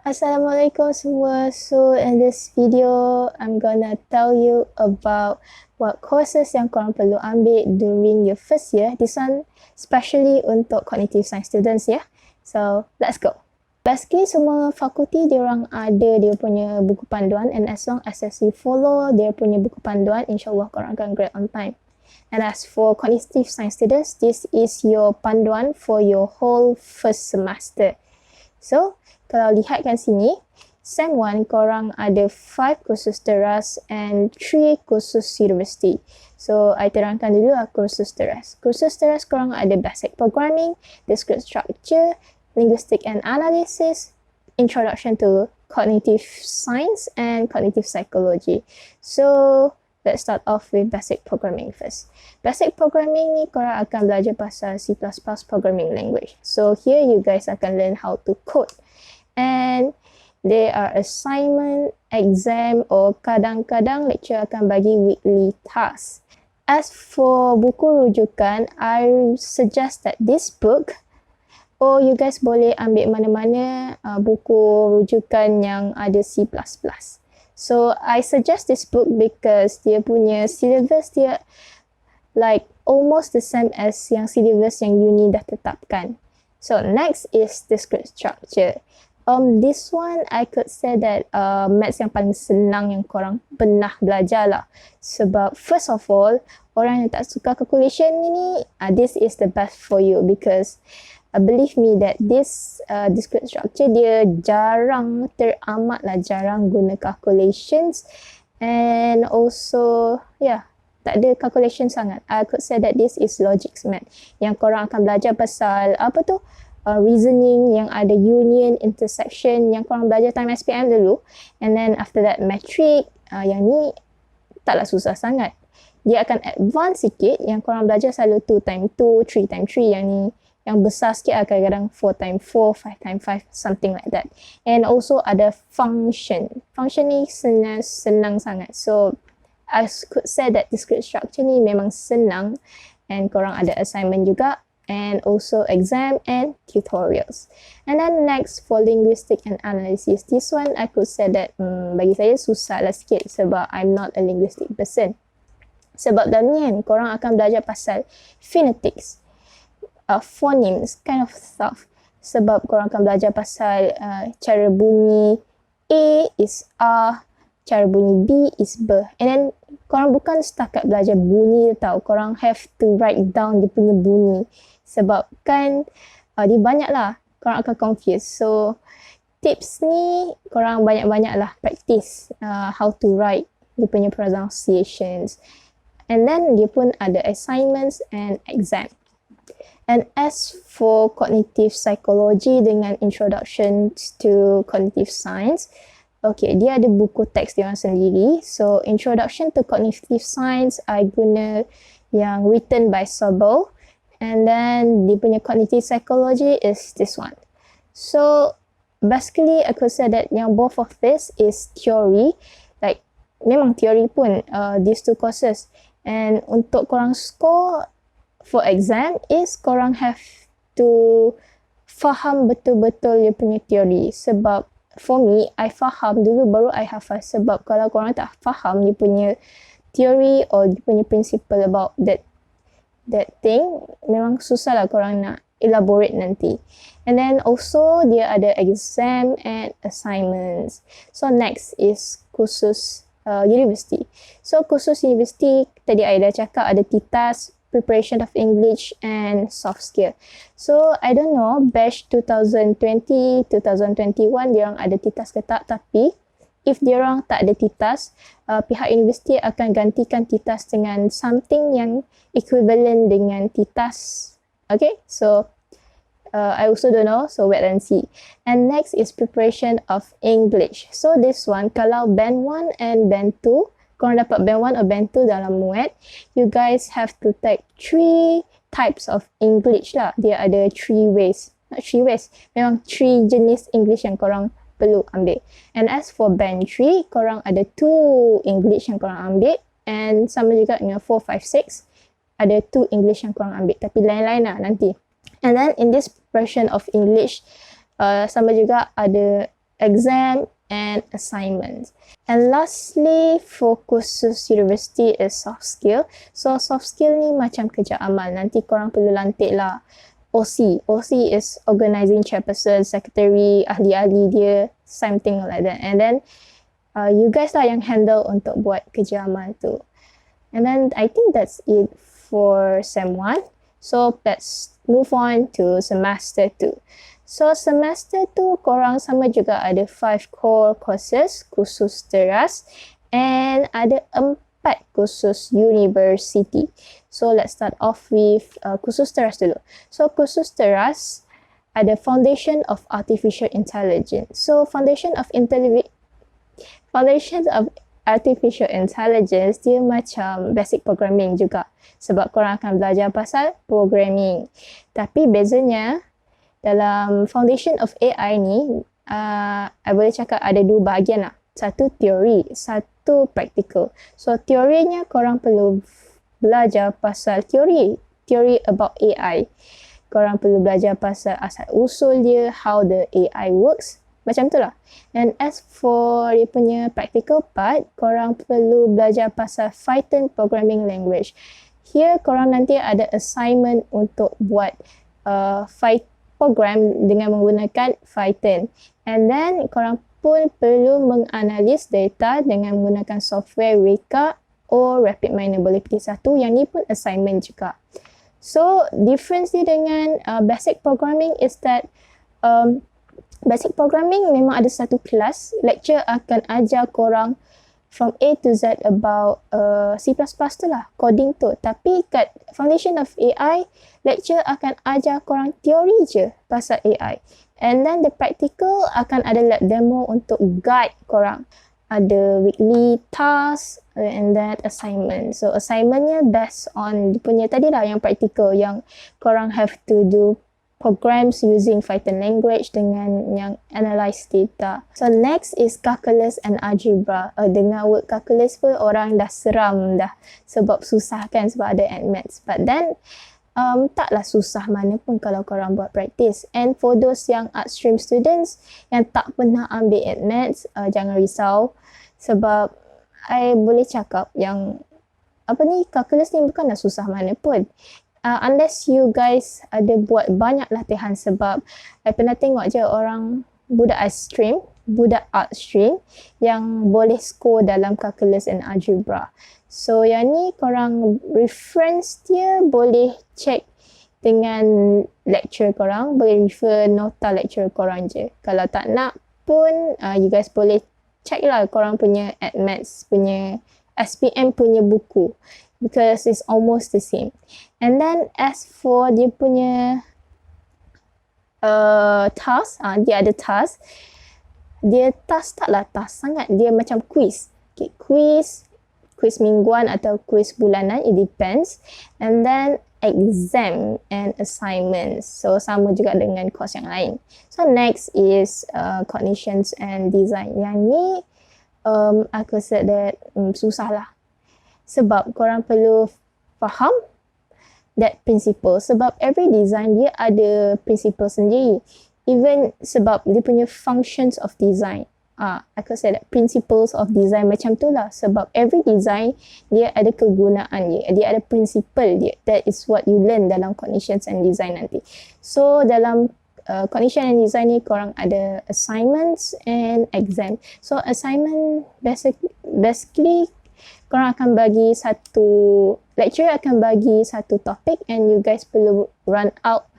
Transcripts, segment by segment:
Assalamualaikum semua. So in this video, I'm gonna tell you about what courses yang korang perlu ambil during your first year. This one especially untuk cognitive science students ya. So let's go. Basically semua fakulti diorang ada dia punya buku panduan, and as long as you follow dia punya buku panduan, insyaAllah korang akan grade on time. And as for cognitive science students, this is your panduan for your whole first semester. So, kalau lihat kat sini, Sem 1 korang ada 5 kursus teras and 3 kursus university. So, I terangkan dulu lah kursus teras. Kursus teras korang ada basic programming, discrete structure, linguistic and analysis, introduction to cognitive science and cognitive psychology. So, let's start off with basic programming first. Basic programming ni korang akan belajar pasal C++ programming language. So here you guys akan learn how to code. And there are assignment, exam or kadang-kadang lecturer akan bagi weekly task. As for buku rujukan, I suggest that this book, or you guys boleh ambil mana-mana buku rujukan yang ada C++. So I suggest this book because dia punya syllabus dia like almost the same as yang syllabus yang uni dah tetapkan. So next is discrete structure. This one I could say that maths yang paling senang yang korang pernah belajar lah. Sebab first of all, orang yang tak suka calculation ni, this is the best for you because believe me that this discrete structure dia teramatlah jarang guna calculations, and also tak ada calculation sangat. I could say that this is logics math yang korang akan belajar pasal reasoning yang ada union, intersection yang korang belajar time SPM dulu, and then after that metric. Yang ni taklah susah sangat. Dia akan advance sikit yang korang belajar selalu 2 times 2, 3 times 3. Yang ni yang besar sikit kadang-kadang 4 times 4, 5 times 5, something like that. And also ada function. Function ni senang sangat. So I could say that discrete structure ni memang senang, and korang ada assignment juga, and also exam and tutorials. And then next for linguistic and analysis. This one I could say that bagi saya susah lah sikit sebab I'm not a linguistic person. Sebab dalam ni kan korang akan belajar pasal phonetics, phonemes, kind of stuff. Sebab korang akan belajar pasal cara bunyi A is A, cara bunyi B is B. And then korang bukan setakat belajar bunyi tau, korang have to write down dia punya bunyi. Sebab kan dia banyak lah, korang akan confuse. So tips ni korang banyak-banyak lah practice how to write dia punya pronunciations. And then dia pun ada assignments and exam. And as for cognitive psychology dengan introduction to cognitive science, okay, dia ada buku teks dia orang sendiri. So, introduction to cognitive science, I guna yang written by Sobel. And then, dia punya cognitive psychology is this one. So, basically, I could say that yang both of this is theory. Like, memang theory pun, these two courses. And untuk korang score for exam is korang have to faham betul-betul dia punya theory. Sebab for me, I faham dulu baru I hafal. Sebab kalau korang tak faham dia punya theory or dia punya principle about that thing, memang susah lah korang nak elaborate nanti. And then also dia ada exam and assignments. So next is kursus university. So kursus university tadi I dah cakap ada TITAS, preparation of English and soft skill. So I don't know batch 2020, 2021 diorang ada TITAS ke tak, tapi if diorang tak ada TITAS, pihak universiti akan gantikan TITAS dengan something yang equivalent dengan TITAS. Okay, so I also don't know, so wait and see. And next is preparation of English. So this one, kalau band 1 and band 2, korang dapat band 1 or band 2 dalam MUET, you guys have to take 3 types of English lah. Dia ada 3 ways. Not 3 ways. Memang 3 jenis English yang korang perlu ambil. And as for band 3, korang ada 2 English yang korang ambil. And sama juga dengan 4, 5, 6. Ada 2 English yang korang ambil. Tapi lain-lain lah nanti. And then in this version of English, sama juga ada exam and assignments. And lastly, for kursus university is soft skill. So soft skill ni macam kerja amal. Nanti korang perlu lantik lah OC. OC is organizing chairperson, secretary, ahli-ahli dia, something like that. And then you guys lah yang handle untuk buat kerja amal tu. And then I think that's it for Sem 1. So let's move on to semester 2. So semester 2 korang sama juga ada 5 core courses, kursus teras, and ada 4 kursus university. So let's start off with kursus teras dulu. So kursus teras ada Foundation of Artificial Intelligence. So Foundation of Artificial Intelligence dia macam basic programming juga. Sebab korang akan belajar pasal programming. Tapi bezanya dalam Foundation of AI ni, I boleh cakap ada 2 bahagian lah. Satu teori, satu practical. So teorinya korang perlu belajar pasal teori about AI. Korang perlu belajar pasal asal usul dia, how the AI works. Macam tu lah. And as for dia punya practical part, korang perlu belajar pasal Python programming language. Here korang nanti ada assignment untuk buat program dengan menggunakan Python. And then korang pun perlu menganalisis data dengan menggunakan software Weka or Rapid Miner. Boleh pilih satu. Yang ni pun assignment juga. So difference dia dengan basic programming is that basic programming memang ada satu kelas. Lecture akan ajar korang from A to Z about C++ tu lah, coding tu. Tapi kat Foundation of AI, lecture akan ajar korang teori je pasal AI. And then the practical akan ada lab demo untuk guide korang. Ada weekly task and then assignment. So assignmentnya based on dia punya tadi lah yang practical, yang korang have to do programs using Python language dengan yang analyze data. So next is calculus and algebra. Dengan word calculus pun orang dah seram dah sebab susah kan, sebab ada admaths. But then taklah susah mana pun kalau korang buat practice. And for those yang art stream students yang tak pernah ambil admaths, jangan risau sebab I boleh cakap yang calculus ni bukanlah susah mana pun. Unless you guys ada buat banyak latihan, sebab I pernah tengok je orang budak art stream yang boleh score dalam calculus and algebra. So yang ni korang reference dia boleh check dengan lecture korang, boleh refer nota lecture korang je. Kalau tak nak pun you guys boleh check lah korang punya admaths punya SPM punya buku, because it's almost the same. And then as for dia punya task, dia ada task. Dia task taklah task sangat, dia macam quiz. Okay, quiz mingguan atau quiz bulanan, it depends. And then exam and assignments. So sama juga dengan course yang lain. So next is cognitions and design. Yang ni aku rasa that susah lah. Sebab korang perlu faham that principle. Sebab every design dia ada principle sendiri. Even sebab dia punya functions of design. Aku rasa that principles of design macam tu lah. Sebab every design dia ada kegunaan dia. Dia ada principle dia. That is what you learn dalam cognitions and design nanti. So dalam cognition and design ni korang ada assignments and exam. So assignment basically korang akan bagi satu lecturer akan bagi satu topik and you guys perlu run out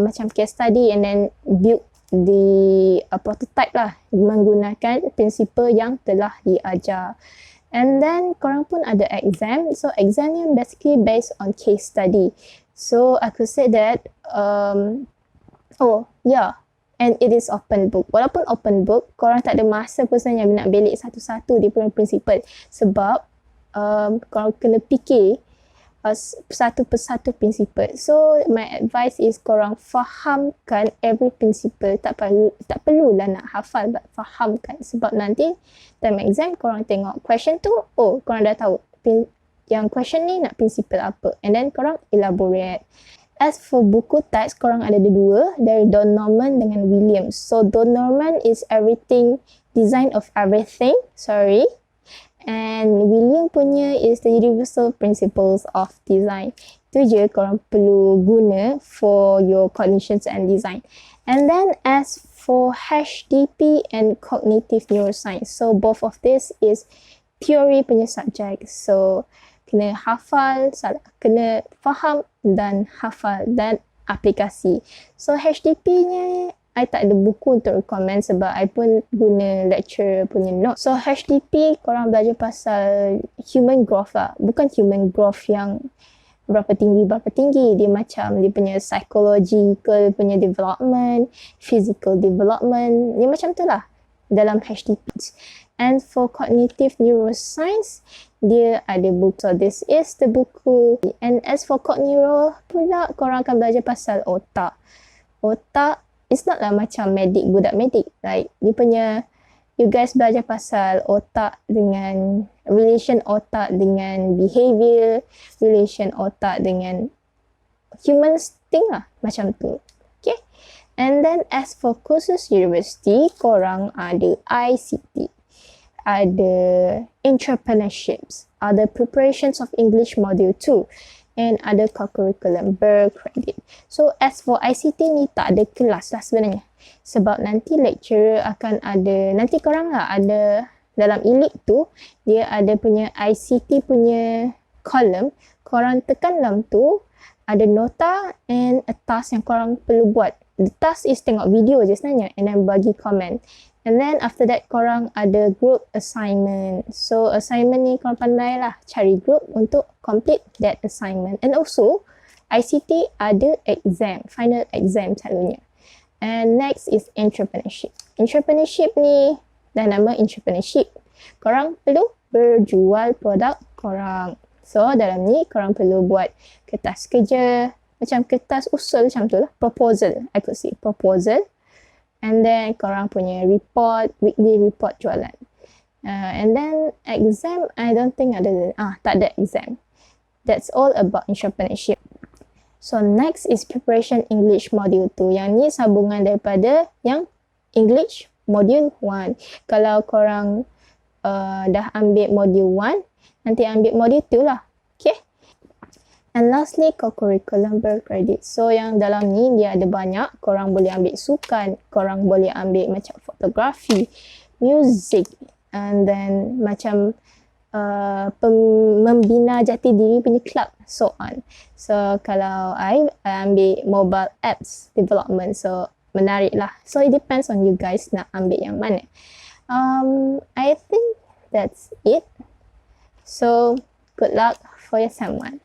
macam case study and then build the prototype lah menggunakan prinsipal yang telah diajar. And then korang pun ada exam. So exam ni basically based on case study. So aku said that and it is open book. Walaupun open book, korang tak ada masa pun sebenarnya nak belik satu-satu dia punya prinsipal. Sebab korang kena fikir satu persatu prinsipal. So my advice is korang fahamkan every principle. Tak perlulah nak hafal, but fahamkan. Sebab nanti time exam korang tengok question tu, korang dah tahu yang question ni nak prinsipal apa, and then korang elaborate. As for buku teks, korang ada dua, dari Don Norman dengan Williams. So Don Norman is everything, design of everything, and William punya is the universal principles of design. Itu je korang perlu guna for your cognitions and design. And then as for HDP and cognitive neuroscience, so both of this is theory punya subject. So kena hafal, kena faham dan hafal dan aplikasi. So HDP-nya I tak ada buku untuk recommend sebab I pun guna lecturer punya note. So HDP korang belajar pasal human growth lah. Bukan human growth yang berapa tinggi. Dia macam dia punya psychological punya development, physical development. Dia macam tu lah dalam HDP. And for cognitive neuroscience, dia ada buku. So this is the buku. And as for cogneuro pula, korang akan belajar pasal otak. Otak it's not lah macam budak medik. Like, dia punya, you guys belajar pasal otak dengan, relation otak dengan behavior, relation otak dengan human instinct lah, macam tu. Okay. And then as for kursus university, korang ada ICT, ada entrepreneurships, ada preparations of English module 2, and ada co-curriculum berkredit. So as for ICT ni tak ada kelas lah sebenarnya. Sebab nanti lecturer akan ada, nanti korang lah ada dalam elite tu, dia ada punya ICT punya column. Korang tekan dalam tu, ada nota and a task yang korang perlu buat. The task is tengok video je sebenarnya and then bagi komen. And then after that korang ada group assignment. So assignment ni korang pandai lah cari group untuk complete that assignment. And also ICT ada exam, final exam selalunya. And next is entrepreneurship. Entrepreneurship ni dah nama entrepreneurship. Korang perlu berjual produk korang. So dalam ni korang perlu buat kertas kerja, macam kertas usul macam tu lah. Proposal, I could say proposal. And then korang punya report, weekly report jualan. And then exam, I don't think ada, tak ada exam. That's all about entrepreneurship. So next is preparation English module 2. Yang ni sambungan daripada yang English module 1. Kalau korang dah ambil module 1, nanti ambil module 2 lah. Okay. And lastly, co-curriculum berkredit. So yang dalam ni dia ada banyak. Korang boleh ambil sukan, korang boleh ambil macam fotografi, music, and then macam membina jati diri punya club, so on. So kalau I ambil mobile apps development, so menarik lah. So it depends on you guys nak ambil yang mana. I think that's it. So good luck for your SEM1.